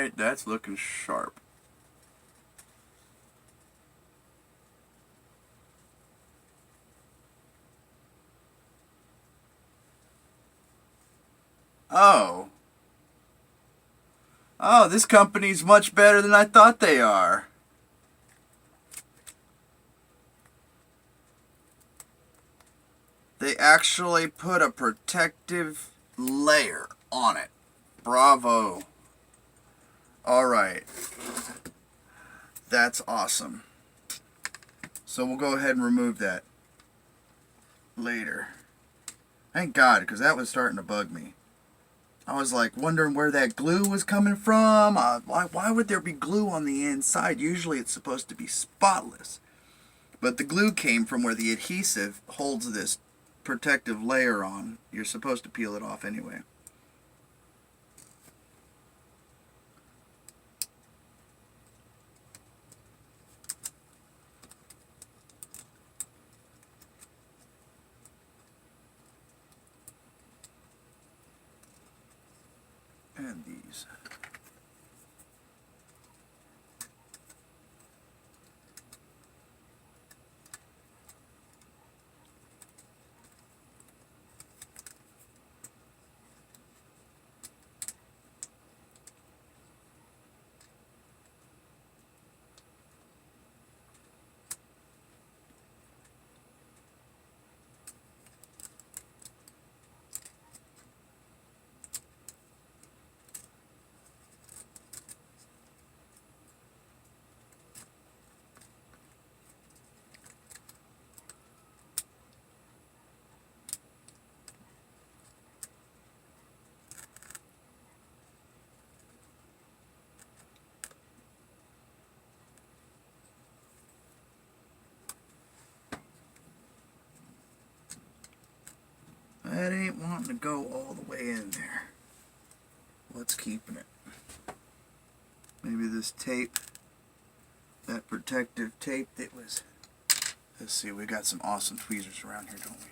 Alright, that's looking sharp. Oh. Oh, this company's much better than I thought they are. They actually put a protective layer on it. Bravo. Alright. That's awesome. So we'll go ahead and remove that later. Thank God, because that was starting to bug me. I was like wondering where that glue was coming from. Why would there be glue on the inside? Usually it's supposed to be spotless. But the glue came from where the adhesive holds this protective layer on. You're supposed to peel it off anyway. And these. That ain't wanting to go all the way in there. What's keeping it? Maybe this tape, that protective tape that was... Let's see, we got some awesome tweezers around here, don't we?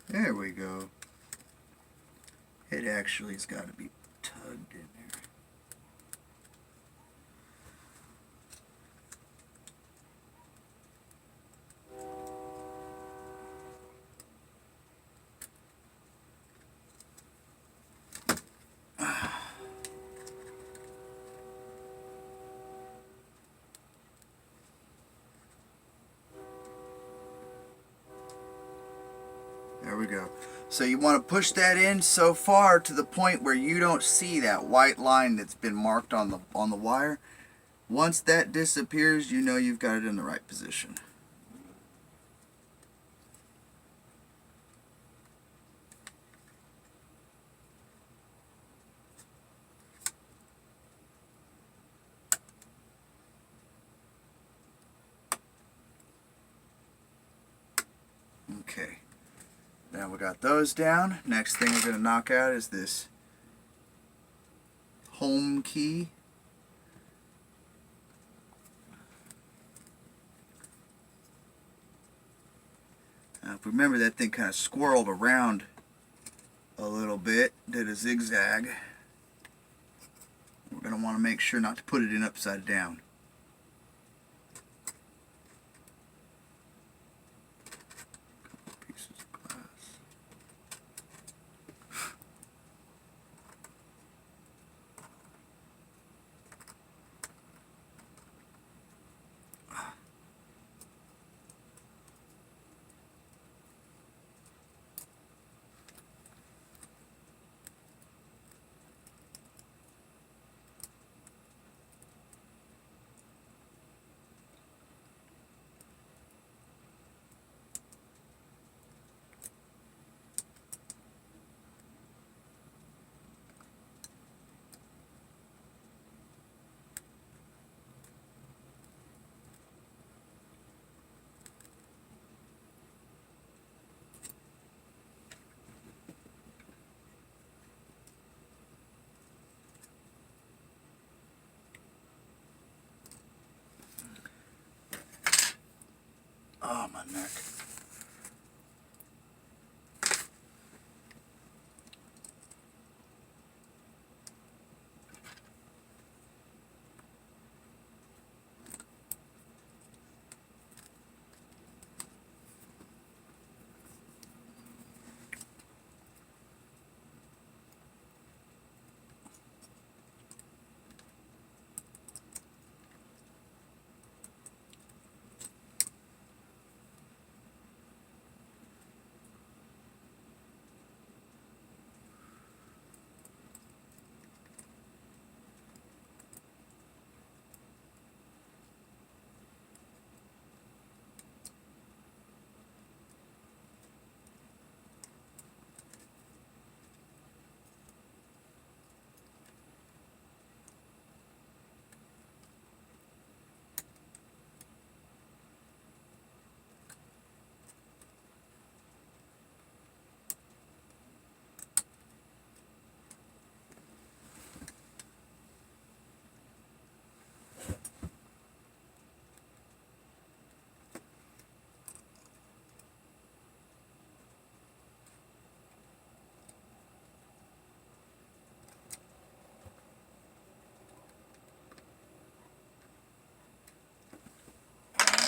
There we go. It actually has got to be tugged in there. There we go. So you want to push that in so far to the point where you don't see that white line that's been marked on the wire. Once that disappears, you know you've got it in the right position. Okay. Now we got those down. Next thing we're going to knock out is this home key. Now, if we remember, that thing kind of squirreled around a little bit, did a zigzag. We're going to want to make sure not to put it in upside down. Oh, my neck.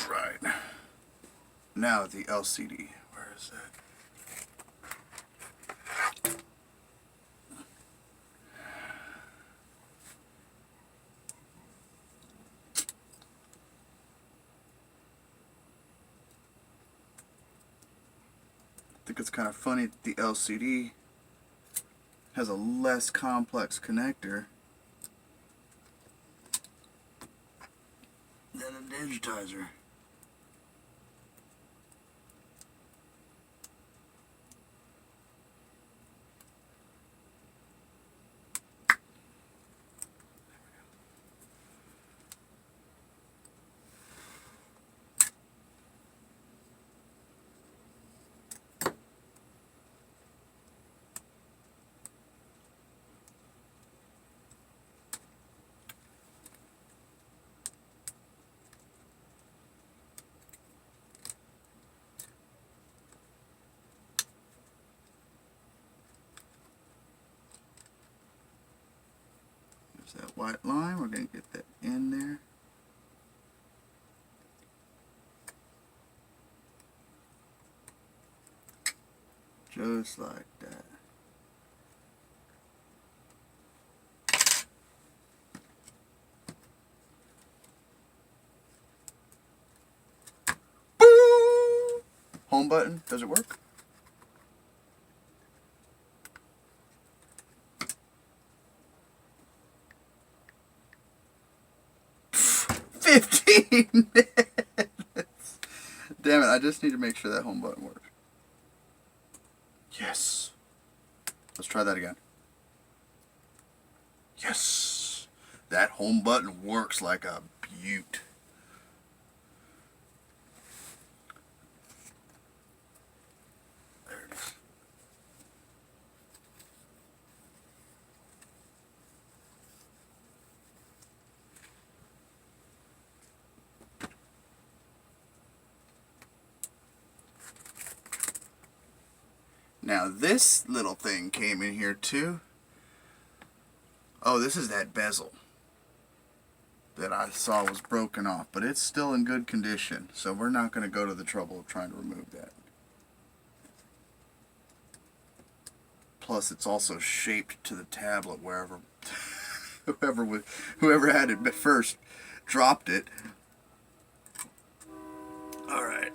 Right. Now the LCD. Where is that? I think it's kind of funny the LCD has a less complex connector than a digitizer. There's that white line. We're going to get that in there. Just like that. Boo! Home button. Does it work? Pfft, 15 minutes. Damn it, I just need to make sure that home button works. Yes. Let's try that again. Yes. That home button works like a beaut. There it is. Now this little thing came in here too. Oh, this is that bezel that I saw was broken off, but it's still in good condition, so we're not going to go to the trouble of trying to remove that. Plus, it's also shaped to the tablet wherever whoever had it first dropped it. All right.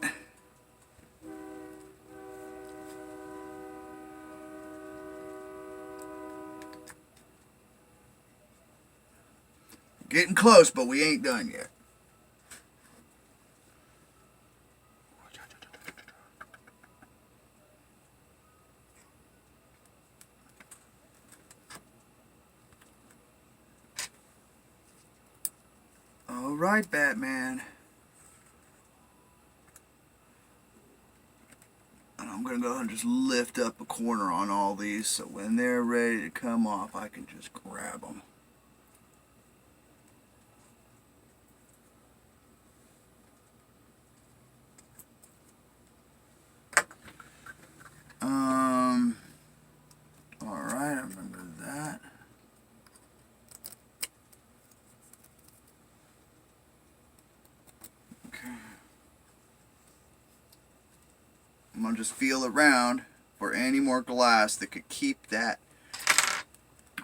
Getting close, but we ain't done yet. All right, Batman. And I'm going to go ahead and just lift up a corner on all these so when they're ready to come off, I can just grab them. just feel around for any more glass that could keep that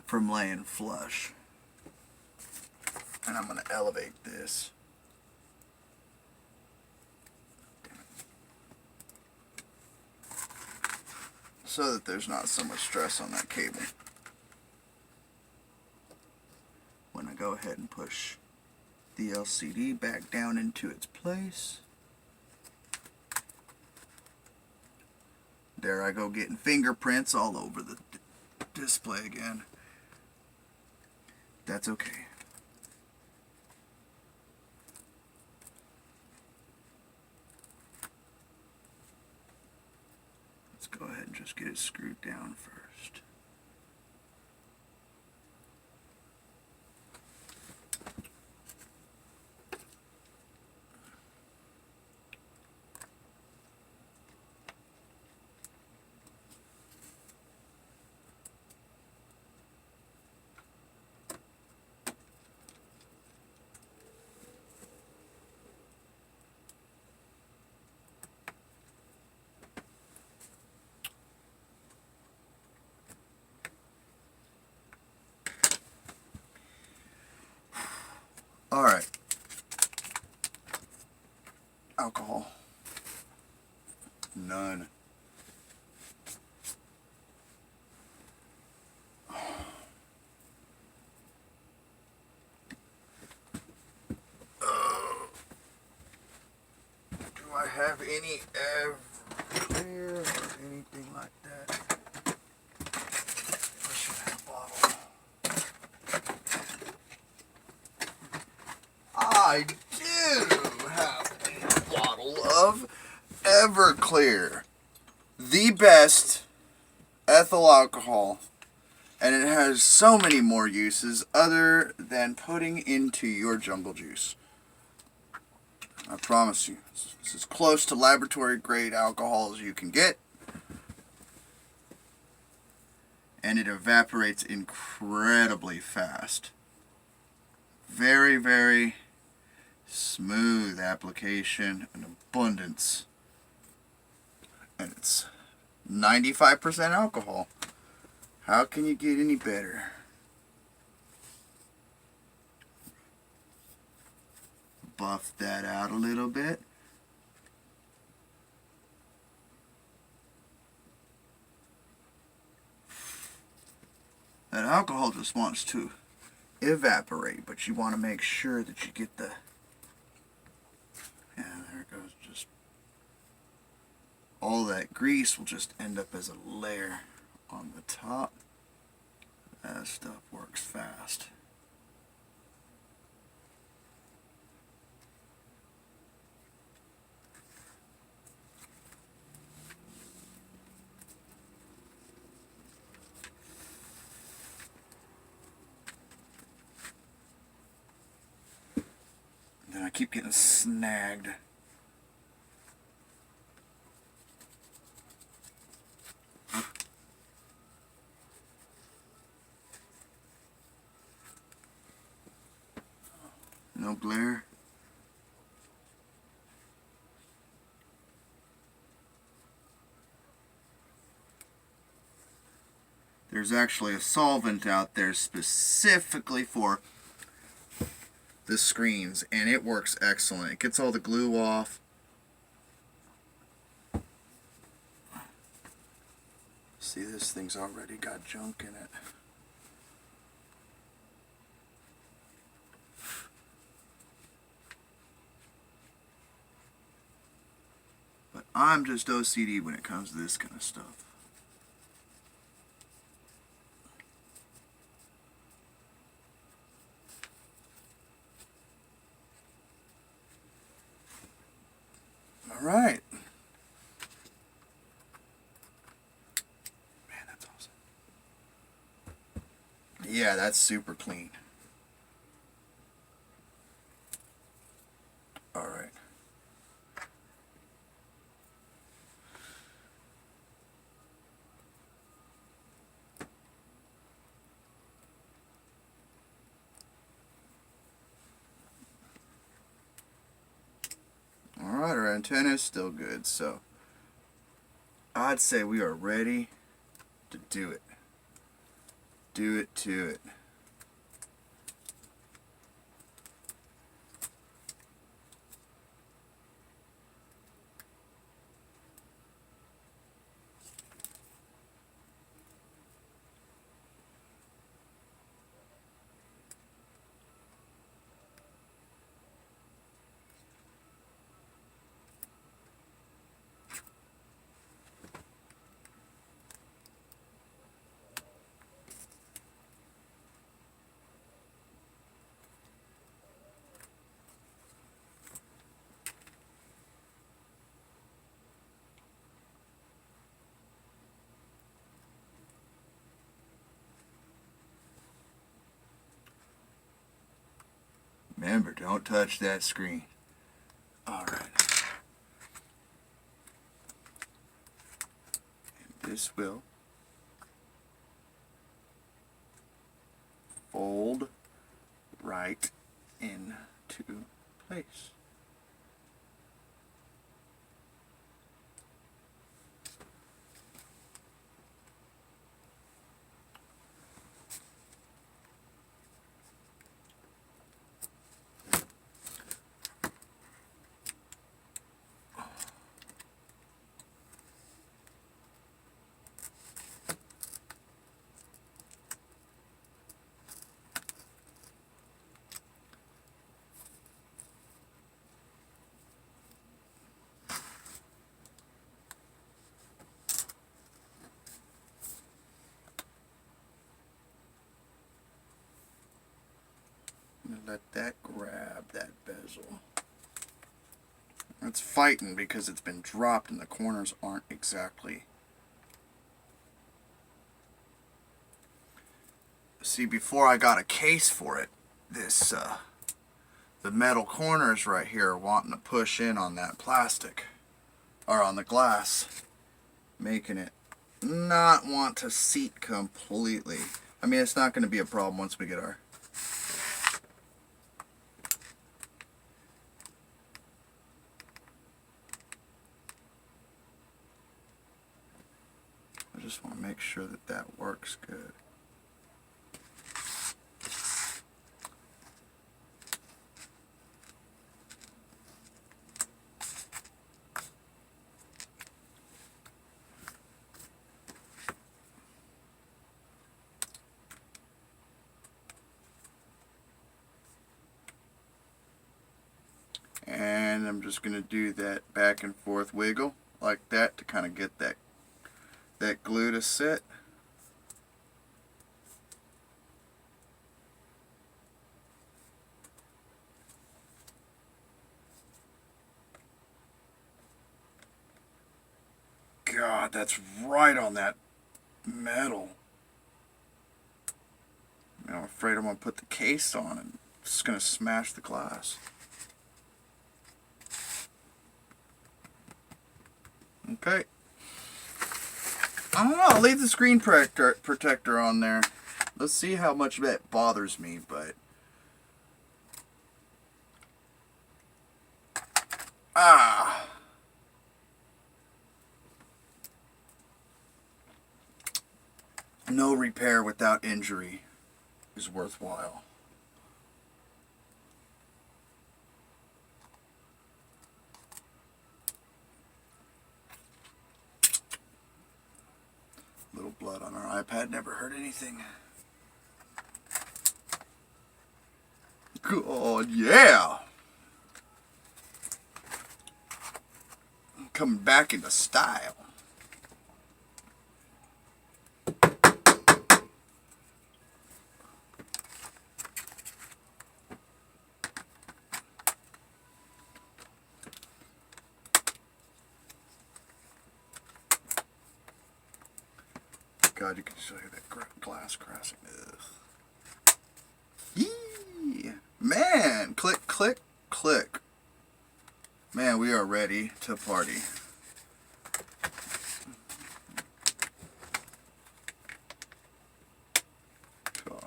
from laying flush. And I'm going to elevate this. So that there's not so much stress on that cable. When I go ahead and push the LCD back down into its place. There I go, getting fingerprints all over the display again. That's okay. Let's go ahead and just get it screwed down first. Alright. Alcohol. None. Do I have any Everclear or anything like that? I should have a bottle. I do have a bottle of Everclear. The best ethyl alcohol. And it has so many more uses other than putting into your jungle juice. I promise you. It's as close to laboratory grade alcohol as you can get. And it evaporates incredibly fast. Very, very smooth application and abundance. And it's 95% alcohol. How can you get any better? Buff that out a little bit. That alcohol just wants to evaporate, but you want to make sure that you get the... Yeah, there it goes. Just all that grease will just end up as a layer on the top. That stuff works fast. Then I keep getting snagged. No glare. There's actually a solvent out there specifically for the screens, and it works excellent. It gets all the glue off. See, this thing's already got junk in it. But I'm just OCD when it comes to this kind of stuff. Alright. Man, that's awesome. Yeah, that's super clean. Alright. Alright, our antenna is still good, so I'd say we are ready to do it. Do it to it. Remember, don't touch that screen. Alright. And this will fold right into place. Let that grab that bezel. It's fighting because it's been dropped and the corners aren't exactly. See, before I got a case for it, the metal corners right here are wanting to push in on that plastic, or on the glass, making it not want to seat completely. I mean, it's not going to be a problem once we get our I just want to make sure that that works good. And I'm just going to do that back and forth wiggle like that to kind of get that glue to sit. God, that's right on that metal. I'm afraid I'm going to put the case on and it's going to smash the glass. Okay. I don't know, I'll leave the screen protector on there. Let's see how much that bothers me, but... No repair without injury is worthwhile. Little blood on our iPad never hurt anything. God, yeah! Coming back into style. God, you can just hear that glass crashing. Ugh. Yee! Man, click, click, click. Man, we are ready to party. God.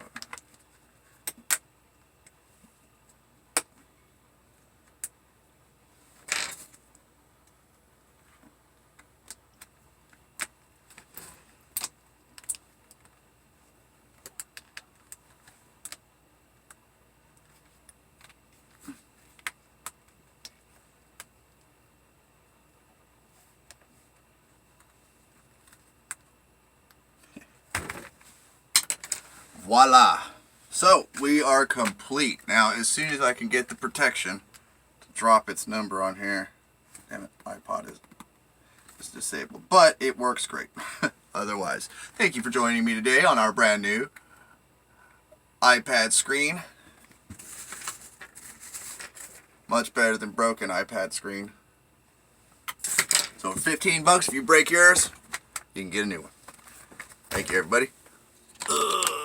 Voila. So, we are complete. Now, as soon as I can get the protection to drop its number on here. Damn it, my iPod is disabled. But it works great. Otherwise, thank you for joining me today on our brand new iPad screen. Much better than broken iPad screen. So for $15, if you break yours, you can get a new one. Thank you, everybody. Ugh.